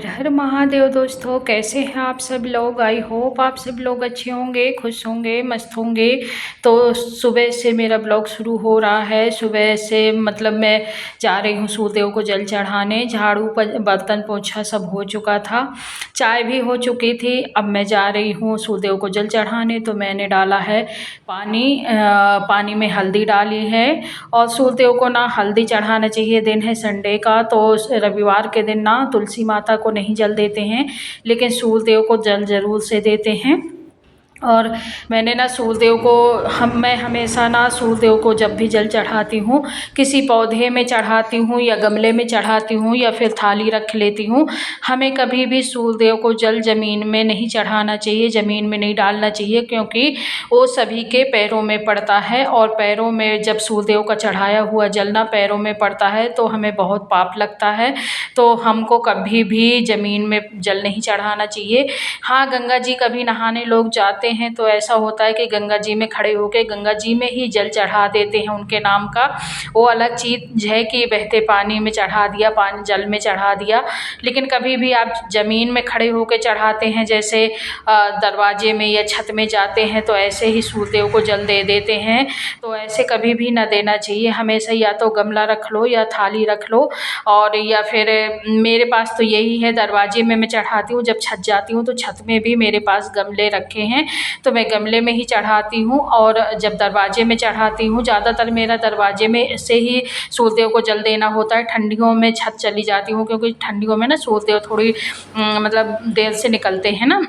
हर हर महादेव दोस्तों, कैसे हैं आप सब लोग। आई होप आप सब लोग अच्छे होंगे, खुश होंगे, मस्त होंगे। तो सुबह से मेरा ब्लॉग शुरू हो रहा है। सुबह से मतलब मैं जा रही हूँ सूर्यदेव को जल चढ़ाने। झाड़ू बर्तन पोछा सब हो चुका था, चाय भी हो चुकी थी। अब मैं जा रही हूँ सूर्यदेव को जल चढ़ाने। तो मैंने डाला है पानी में हल्दी डाली है। और सूर्यदेव को ना हल्दी चढ़ाना चाहिए। दिन है संडे का, तो रविवार के दिन ना तुलसी माता को नहीं जल देते हैं, लेकिन सूर्यदेव को जल जरूर से देते हैं। और मैंने ना सूर्यदेव को मैं हमेशा ना सूर्यदेव को जब भी जल चढ़ाती हूँ, किसी पौधे में चढ़ाती हूँ या गमले में चढ़ाती हूँ या फिर थाली रख लेती हूँ। हमें कभी भी सूर्यदेव को जल ज़मीन में नहीं चढ़ाना चाहिए, ज़मीन में नहीं डालना चाहिए, क्योंकि वो सभी के पैरों में पड़ता है। और पैरों में जब सूर्यदेव का चढ़ाया हुआ जल ना पैरों में पड़ता है तो हमें बहुत पाप लगता है। तो हमको कभी भी ज़मीन में जल नहीं चढ़ाना चाहिए। हाँ, गंगा जी कभी नहाने लोग जाते हैं तो ऐसा होता है कि गंगा जी में खड़े होकर गंगा जी में ही जल चढ़ा देते हैं उनके नाम का। वो अलग चीज़ है कि बहते पानी में चढ़ा दिया, पानी जल में चढ़ा दिया। लेकिन कभी भी आप ज़मीन में खड़े होकर चढ़ाते हैं, जैसे दरवाजे में या छत में जाते हैं तो ऐसे ही सूर्यदेव को जल दे देते हैं। तो ऐसे कभी भी ना देना चाहिए। हमेशा या तो गमला रख लो या थाली रख लो, और या फिर मेरे पास तो यही है, दरवाजे में मैं चढ़ाती हूँ। जब छत जाती हूँ तो छत में भी मेरे पास गमले रखे हैं, तो मैं गमले में ही चढ़ाती हूँ। और जब दरवाजे में चढ़ाती हूँ, ज़्यादातर मेरा दरवाजे में से ही सूर्यदेव को जल देना होता है। ठंडियों में छत चली जाती हूँ, क्योंकि ठंडियों में ना सूर्यदेव थोड़ी मतलब देर से निकलते हैं ना,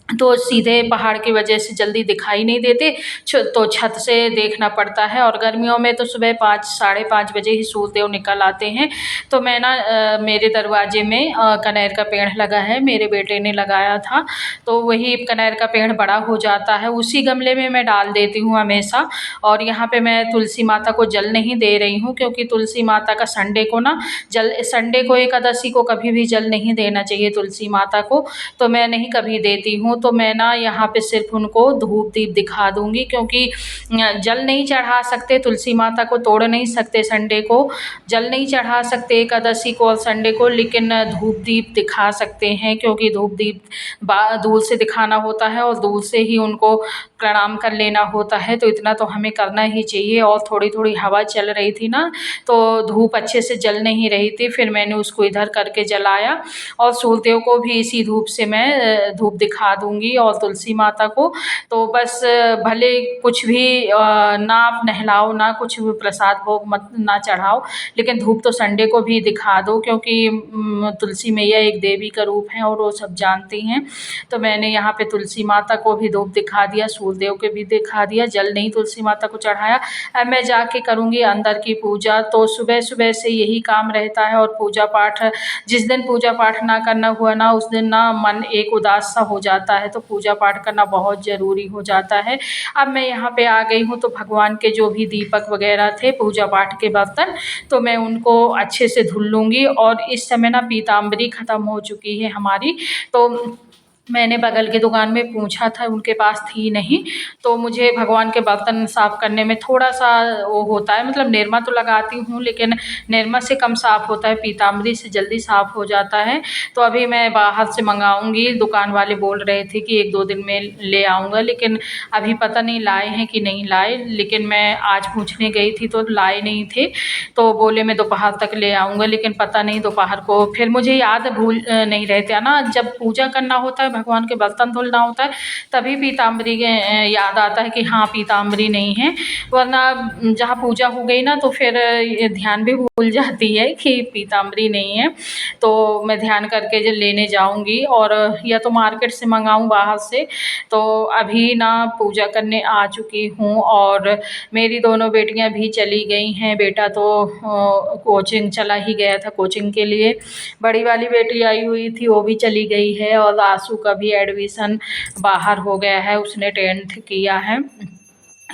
तो सीधे पहाड़ की वजह से जल्दी दिखाई नहीं देते, तो छत से देखना पड़ता है। और गर्मियों में तो सुबह 5 साढ़े 5 बजे ही सूर्यदेव निकल आते हैं। तो मैं ना मेरे दरवाजे में कनेर का पेड़ लगा है, मेरे बेटे ने लगाया था, तो वही कनेर का पेड़ बड़ा हो जाता है, उसी गमले में मैं डाल देती हूँ हमेशा। और यहाँ पे मैं तुलसी माता को जल नहीं दे रही हूँ, क्योंकि तुलसी माता का संडे को ना संडे को एकादशी को कभी भी जल नहीं देना चाहिए तुलसी माता को, तो मैं नहीं कभी देती हूँ। तो मैं ना यहाँ पे सिर्फ उनको धूप दीप दिखा दूँगी, क्योंकि जल नहीं चढ़ा सकते, तुलसी माता को तोड़ नहीं सकते, संडे को जल नहीं चढ़ा सकते, एकादशी को और संडे को, लेकिन धूप दीप दिखा सकते हैं। क्योंकि धूप दीप दूर से दिखाना होता है और दूर से ही उनको प्रणाम कर लेना होता है, तो इतना तो हमें करना ही चाहिए। और थोड़ी थोड़ी हवा चल रही थी ना, तो धूप अच्छे से जल नहीं रही थी, फिर मैंने उसको इधर करके जलाया। और सूर्यदेव को भी इसी धूप से मैं धूप दिखा दूँगी, और तुलसी माता को तो बस भले कुछ भी ना आप नहलाओ, ना कुछ भी प्रसाद भोग मत ना चढ़ाओ, लेकिन धूप तो संडे को भी दिखा दो, क्योंकि तुलसी मैया एक देवी का रूप है और वो सब जानती हैं। तो मैंने यहाँ पे तुलसी माता को भी धूप दिखा दिया, सूर्यदेव के भी दिखा दिया, जल नहीं तुलसी माता को चढ़ाया। अब मैं जाके करूँगी अंदर की पूजा। तो सुबह सुबह से यही काम रहता है। और पूजा पाठ, जिस दिन पूजा पाठ ना करना हुआ ना, उस दिन ना मन एक उदास सा हो जाता है, तो पूजा पाठ करना बहुत ज़रूरी हो जाता है। अब मैं यहाँ पे आ गई हूँ, तो भगवान के जो भी दीपक वगैरह थे, पूजा पाठ के बर्तन, तो मैं उनको अच्छे से धुल लूँगी। और इस समय ना पीताम्बरी ख़त्म हो चुकी है हमारी, तो मैंने बगल की दुकान में पूछा था, उनके पास थी नहीं। तो मुझे भगवान के बर्तन साफ़ करने में थोड़ा-सा वो होता है, मतलब निरमा तो लगाती हूँ, लेकिन निरमा से कम साफ़ होता है, पीताम्बरी से जल्दी साफ़ हो जाता है। तो अभी मैं बाहर से मँगाऊँगी, दुकान वाले बोल रहे थे कि 1-2 दिन में ले आऊँगा, लेकिन अभी पता नहीं लाए हैं कि नहीं लाए। लेकिन मैं आज पूछने गई थी तो लाए नहीं थे, तो बोले मैं दोपहर तक ले आऊँगा, लेकिन पता नहीं दोपहर को फिर मुझे याद भूल नहीं रहता ना, जब पूजा करना होता है, भगवान के बर्तन धुलना होता है, तभी पीताम्बरी के याद आता है कि हाँ पीताम्बरी नहीं है। वरना जहाँ पूजा हो गई ना, तो फिर ये ध्यान भी भूल जाती है कि पीताम्बरी नहीं है। तो मैं ध्यान करके जो लेने जाऊँगी, और या तो मार्केट से मंगाऊँ बाहर से। तो अभी ना पूजा करने आ चुकी हूँ, और मेरी दोनों बेटियाँ भी चली गई हैं। बेटा तो कोचिंग चला ही गया था कोचिंग के लिए। बड़ी वाली बेटी आई हुई थी, वो भी चली गई है। और आशु का भी एडमिशन बाहर हो गया है, उसने 10th किया है,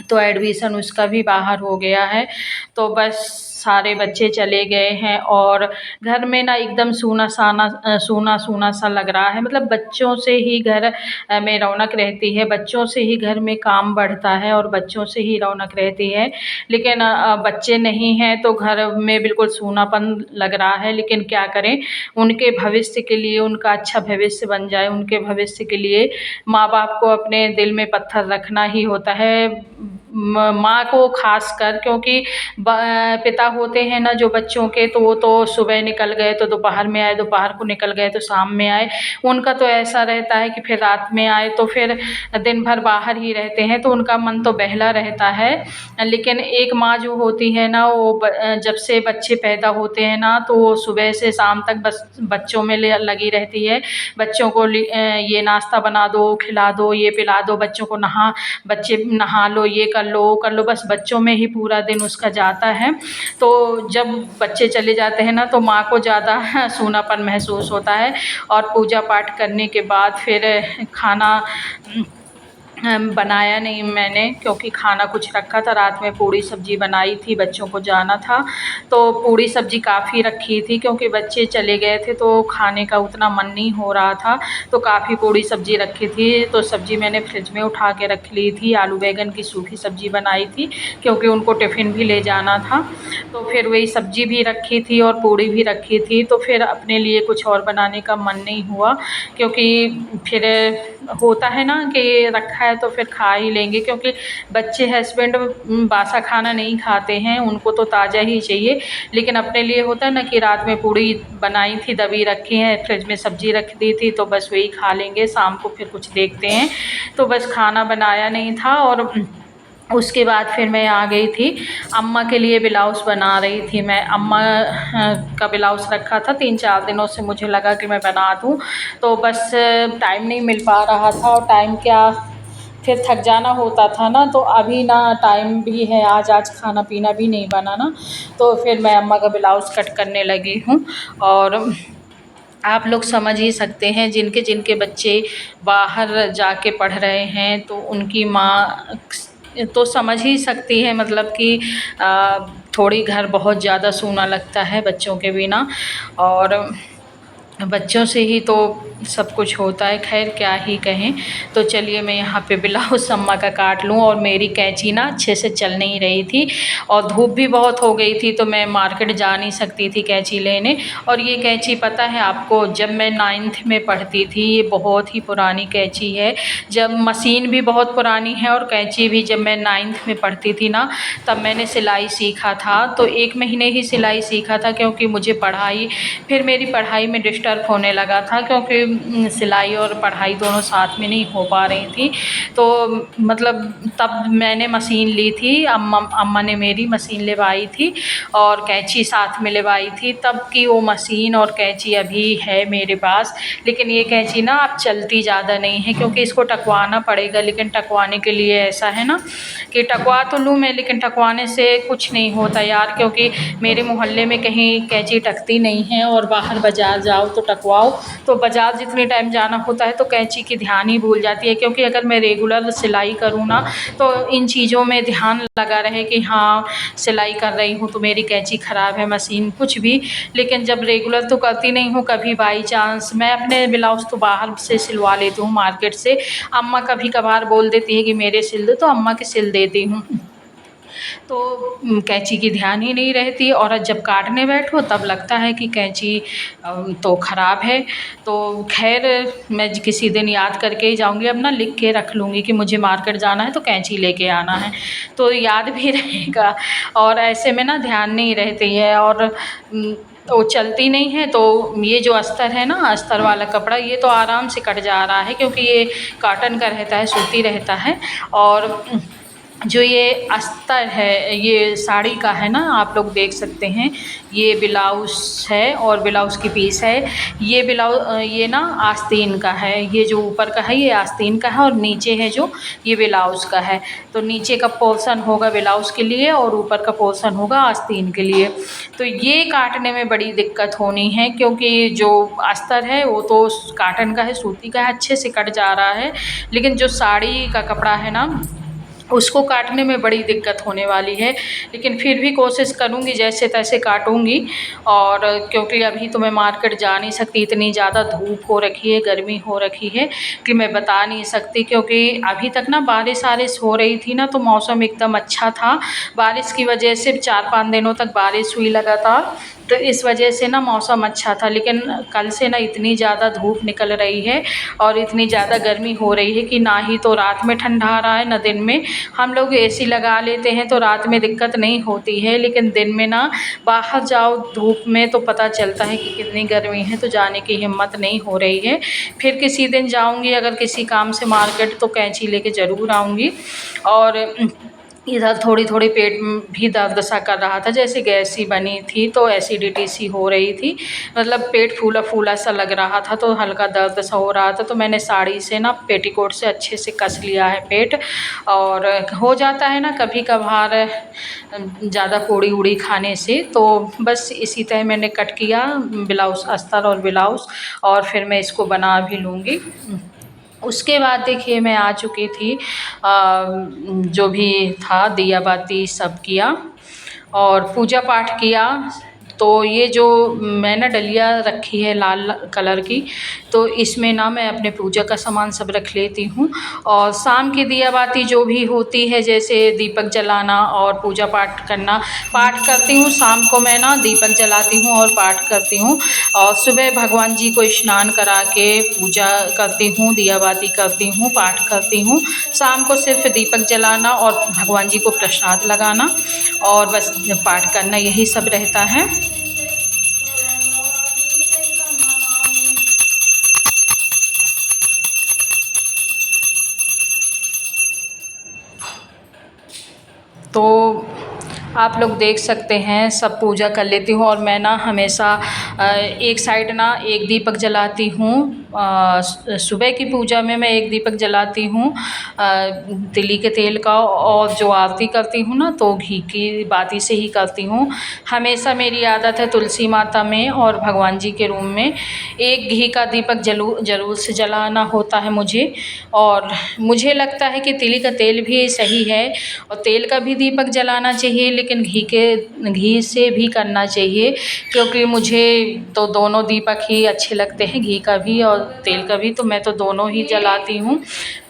तो एडमिशन उसका भी बाहर हो गया है। तो बस सारे बच्चे चले गए हैं और घर में ना एकदम सूना सूना सा लग रहा है। मतलब बच्चों से ही घर में रौनक रहती है, बच्चों से ही घर में काम बढ़ता है और बच्चों से ही रौनक रहती है। लेकिन बच्चे नहीं हैं तो घर में बिल्कुल सूनापन लग रहा है। लेकिन क्या करें, उनके भविष्य के लिए, उनका अच्छा भविष्य बन जाए, उनके भविष्य के लिए माँ बाप को अपने दिल में पत्थर रखना ही होता है। माँ को खास कर, क्योंकि पिता होते हैं ना जो बच्चों के, तो वो तो सुबह निकल गए तो दोपहर में आए, दोपहर को निकल गए तो शाम में आए। उनका तो ऐसा रहता है कि फिर रात में आए तो फिर दिन भर बाहर ही रहते हैं, तो उनका मन तो बहला रहता है। लेकिन एक माँ जो होती है ना, वो जब से बच्चे पैदा होते हैं ना तो वो सुबह से शाम तक बस बच्चों में लगी रहती है। बच्चों को ये नाश्ता बना दो, खिला दो, ये पिला दो, बच्चों को बच्चे नहा लो, ये कर लो, वो कर लो, बस बच्चों में ही पूरा दिन उसका जाता है। तो जब बच्चे चले जाते हैं ना तो माँ को ज़्यादा सूनापन महसूस होता है। और पूजा पाठ करने के बाद फिर खाना बनाया नहीं मैंने, क्योंकि खाना कुछ रखा था। रात में पूड़ी सब्ज़ी बनाई थी, बच्चों को जाना था तो पूड़ी सब्ज़ी काफ़ी रखी थी, क्योंकि बच्चे चले गए थे तो खाने का उतना मन नहीं हो रहा था। तो काफ़ी पूड़ी सब्ज़ी रखी थी, तो सब्ज़ी मैंने फ्रिज में उठा के रख ली थी। आलू बैंगन की सूखी सब्ज़ी बनाई थी, क्योंकि उनको टिफ़िन भी ले जाना था। तो फिर वही सब्ज़ी भी रखी थी और पूड़ी भी रखी थी। तो फिर अपने लिए कुछ और बनाने का मन नहीं हुआ, क्योंकि फिर होता है ना कि रखा है तो फिर खा ही लेंगे, क्योंकि बच्चे हस्बैंड बासा खाना नहीं खाते हैं, उनको तो ताज़ा ही चाहिए। लेकिन अपने लिए होता है ना कि रात में पूड़ी बनाई थी, दबी रखी है, फ्रिज में सब्ज़ी रख दी थी, तो बस वही खा लेंगे, शाम को फिर कुछ देखते हैं। तो बस खाना बनाया नहीं था। और उसके बाद फिर मैं आ गई थी, अम्मा के लिए ब्लाउज़ बना रही थी मैं। अम्मा का ब्लाउज़ रखा था, 3-4 दिनों से मुझे लगा कि मैं बना दूँ, तो बस टाइम नहीं मिल पा रहा था। और टाइम क्या, फिर थक जाना होता था ना, तो अभी ना टाइम भी है, आज खाना पीना भी नहीं बना ना, तो फिर मैं अम्मा का ब्लाउज़ कट करने लगी हूँ। और आप लोग समझ ही सकते हैं, जिनके जिनके बच्चे बाहर जाके पढ़ रहे हैं तो उनकी माँ तो समझ ही सकती है, मतलब कि थोड़ी घर बहुत ज़्यादा सूना लगता है बच्चों के बिना। और बच्चों से ही तो सब कुछ होता है। खैर क्या ही कहें। तो चलिए मैं यहाँ पे ब्लाउज़ अम्मा का काट लूँ। और मेरी कैंची ना अच्छे से चल नहीं रही थी और धूप भी बहुत हो गई थी, तो मैं मार्केट जा नहीं सकती थी कैंची लेने। और ये कैंची पता है आपको, जब मैं 9th में पढ़ती थी, ये बहुत ही पुरानी कैंची है। जब मशीन भी बहुत पुरानी है और कैंची भी, जब मैं 9th में पढ़ती थी ना तब मैंने सिलाई सीखा था। तो 1 महीने ही सिलाई सीखा था, क्योंकि मुझे फिर मेरी पढ़ाई में डिस्टर्ब होने लगा था, क्योंकि सिलाई और पढ़ाई दोनों साथ में नहीं हो पा रही थी। तो मतलब तब मैंने मशीन ली थी, अम्मा ने मेरी मशीन लेवाई थी और कैंची साथ में लेवाई थी। तब की वो मशीन और कैंची अभी है मेरे पास। लेकिन ये कैंची ना अब चलती ज़्यादा नहीं है, क्योंकि इसको टकवाना पड़ेगा। लेकिन टकवाने के लिए ऐसा है ना कि टकवा तो लूँ मैं, लेकिन टकवाने से कुछ नहीं होता यार, क्योंकि मेरे मोहल्ले में कहीं कैंची टकती नहीं है। और बाहर बाज़ार जाओ तो टकवाओ, तो बाज़ार जितने टाइम जाना होता है तो कैंची की ध्यान ही भूल जाती है। क्योंकि अगर मैं रेगुलर सिलाई करूँ ना तो इन चीज़ों में ध्यान लगा रहे कि हाँ सिलाई कर रही हूँ तो मेरी कैंची ख़राब है, मशीन कुछ भी। लेकिन जब रेगुलर तो करती नहीं हूँ, कभी बाई चांस मैं अपने ब्लाउज़ तो बाहर से सिलवा लेती हूँ मार्केट से। अम्मा कभी कभार बोल देती है कि मेरे सिल दो, तो अम्मा के सिल देती हूँ। तो कैंची की ध्यान ही नहीं रहती। और जब काटने बैठो तब लगता है कि कैंची तो ख़राब है। तो खैर मैं किसी दिन याद करके ही जाऊँगी, अब ना लिख के रख लूँगी कि मुझे मार्केट जाना है तो कैंची लेके आना है, तो याद भी रहेगा। और ऐसे में ना ध्यान नहीं रहती है और वो चलती नहीं है। तो ये जो अस्तर है ना, अस्तर वाला कपड़ा, ये तो आराम से कट जा रहा है, क्योंकि ये कॉटन का रहता है, सूती रहता है। और जो ये अस्तर है, ये साड़ी का है ना, आप लोग देख सकते हैं, ये ब्लाउज़ है और ब्लाउज़ की पीस है। ये ना आस्तीन का है, ये जो ऊपर का है ये आस्तीन का है और नीचे है जो ये ब्लाउज़ का है। तो नीचे का पोर्शन होगा ब्लाउज़ के लिए और ऊपर का पोर्शन होगा आस्तीन के लिए। तो ये काटने में बड़ी दिक्कत होनी है, क्योंकि जो अस्तर है वो तो कॉटन का है, सूती का है, अच्छे से कट जा रहा है। लेकिन जो साड़ी का कपड़ा है ना उसको काटने में बड़ी दिक्कत होने वाली है, लेकिन फिर भी कोशिश करूँगी जैसे तैसे काटूँगी। और क्योंकि अभी तो मैं मार्केट जा नहीं सकती, इतनी ज़्यादा धूप हो रखी है, गर्मी हो रखी है कि मैं बता नहीं सकती। क्योंकि अभी तक ना बारिश हो रही थी ना, तो मौसम एकदम अच्छा था। बारिश की वजह से 4-5 दिनों तक बारिश हुई लगातार, तो इस वजह से ना मौसम अच्छा था। लेकिन कल से ना इतनी ज़्यादा धूप निकल रही है और इतनी ज़्यादा गर्मी हो रही है कि ना ही तो रात में ठंडा आ रहा है ना दिन में। हम लोग एसी लगा लेते हैं तो रात में दिक्कत नहीं होती है, लेकिन दिन में ना बाहर जाओ धूप में तो पता चलता है कि कितनी गर्मी है, तो जाने की हिम्मत नहीं हो रही है। फिर किसी दिन जाऊंगी अगर किसी काम से मार्केट, तो कैंची लेके ज़रूर आऊँगी। और इधर थोड़ी थोड़ी पेट भी दर्द सा कर रहा था, जैसे गैस सी बनी थी, तो एसिडिटी सी हो रही थी। मतलब पेट फूला फूला सा लग रहा था, तो हल्का दर्द सा हो रहा था। तो मैंने साड़ी से ना पेटीकोट से अच्छे से कस लिया है पेट। और हो जाता है ना कभी कभार ज़्यादा पूड़ी उड़ी खाने से, तो बस इसी तरह मैंने कट किया ब्लाउज़, अस्तर और ब्लाउज़, और फिर मैं इसको बना भी लूँगी। उसके बाद देखिए मैं आ चुकी थी, जो भी था दिया बाती सब किया और पूजा पाठ किया। तो ये जो मैंने डलिया रखी है लाल कलर की, तो इसमें ना मैं अपने पूजा का सामान सब रख लेती हूँ। और शाम की दिया बाती जो भी होती है, जैसे दीपक जलाना और पूजा पाठ करना, पाठ करती हूँ शाम को मैं ना, दीपक जलाती हूँ और पाठ करती हूँ। और सुबह भगवान जी को स्नान करा के पूजा करती हूँ, दिया बाती करती हूँ, पाठ करती हूँ। शाम को सिर्फ दीपक जलाना और भगवान जी को प्रसाद लगाना और बस पाठ करना, यही सब रहता है। तो आप लोग देख सकते हैं सब पूजा कर लेती हूँ। और मैं ना हमेशा एक साइड ना एक दीपक जलाती हूँ। सुबह की पूजा में मैं एक दीपक जलाती हूँ तिली के तेल का, और जो आरती करती हूँ ना तो घी की बाती से ही करती हूँ। हमेशा मेरी आदत है तुलसी माता में और भगवान जी के रूम में एक घी का दीपक ज़रूर से जलाना होता है मुझे। और मुझे लगता है कि तिली का तेल भी सही है और तेल का भी दीपक जलाना चाहिए, लेकिन घी से भी करना चाहिए, क्योंकि मुझे तो दोनों दीपक ही अच्छे लगते हैं, घी का भी और तेल का भी, तो मैं तो दोनों ही जलाती हूँ।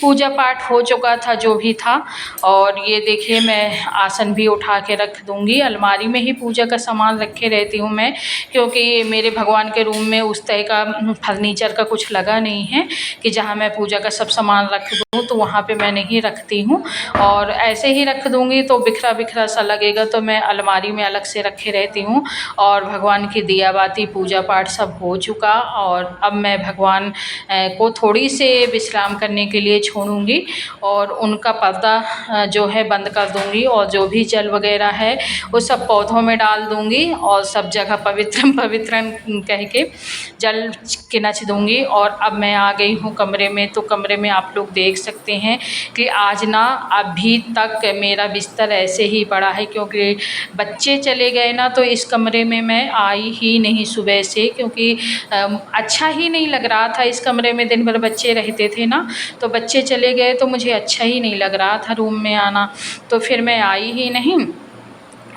पूजा पाठ हो चुका था जो भी था। और ये देखिए मैं आसन भी उठा के रख दूँगी, अलमारी में ही पूजा का सामान रखे रहती हूँ मैं, क्योंकि मेरे भगवान के रूम में उस तरह का फर्नीचर का कुछ लगा नहीं है कि जहाँ मैं पूजा का सब सामान रख दूँ, तो वहाँ पे मैं नहीं रखती हूँ। और ऐसे ही रख दूँगी तो बिखरा बिखरा सा लगेगा, तो मैं अलमारी में अलग से रखे रहती हूँ। और भगवान की दिया बाती पूजा पाठ सब हो चुका, और अब मैं भगवान को थोड़ी से विश्राम करने के लिए छोड़ूंगी और उनका पर्दा जो है बंद कर दूंगी, और जो भी जल वगैरह है वो सब पौधों में डाल दूंगी, और सब जगह पवित्रम पवित्रम कह के जल के नच दूंगी। और अब मैं आ गई हूँ कमरे में, तो कमरे में आप लोग देख सकते हैं कि आज ना अभी तक मेरा बिस्तर ऐसे ही पड़ा है, क्योंकि बच्चे चले गए ना, तो इस कमरे में मैं आई ही नहीं सुबह से, क्योंकि अच्छा ही नहीं लग रहा था इस कमरे में, दिन भर बच्चे रहते थे ना, तो बच्चे चले गए तो मुझे अच्छा ही नहीं लग रहा था रूम में आना, तो फिर मैं आई ही नहीं।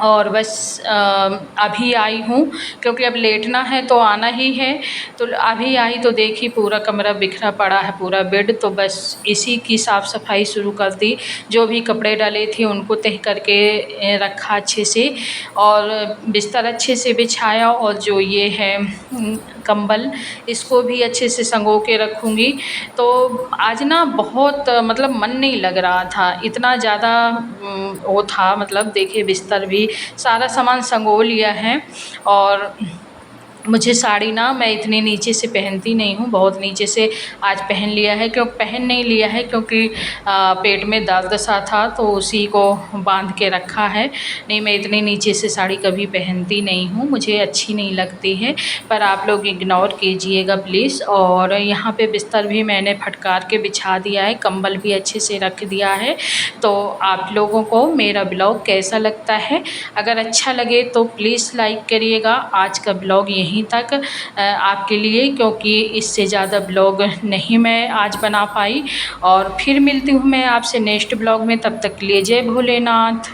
और बस अभी आई हूँ, क्योंकि अब लेटना है तो आना ही है, तो अभी आई तो देखी पूरा कमरा बिखरा पड़ा है, पूरा बेड, तो बस इसी की साफ़ सफाई शुरू कर दी। जो भी कपड़े डाले थे उनको तह करके रखा अच्छे से, और बिस्तर अच्छे से बिछाया, और जो ये है कंबल, इसको भी अच्छे से संगो के रखूँगी। तो आज ना बहुत मतलब मन नहीं लग रहा था, इतना ज़्यादा वो था, मतलब देखिए बिस्तर भी सारा सामान संगो लिया है। और मुझे साड़ी ना मैं इतने नीचे से पहनती नहीं हूँ, बहुत नीचे से आज पहन लिया है, क्यों पहन नहीं लिया है क्योंकि पेट में दर्द सा था, तो उसी को बांध के रखा है। नहीं, मैं इतने नीचे से साड़ी कभी पहनती नहीं हूँ, मुझे अच्छी नहीं लगती है, पर आप लोग इग्नोर कीजिएगा प्लीज़। और यहाँ पे बिस्तर भी मैंने फटकार के बिछा दिया है, कंबल भी अच्छे से रख दिया है। तो आप लोगों को मेरा ब्लॉग कैसा लगता है? अगर अच्छा लगे तो प्लीज़ लाइक करिएगा। आज का ब्लॉग यहीं यहीं तक आपके लिए, क्योंकि इससे ज़्यादा ब्लॉग नहीं मैं आज बना पाई। और फिर मिलती हूँ मैं आपसे नेक्स्ट ब्लॉग में, तब तक के लिए जय भोलेनाथ।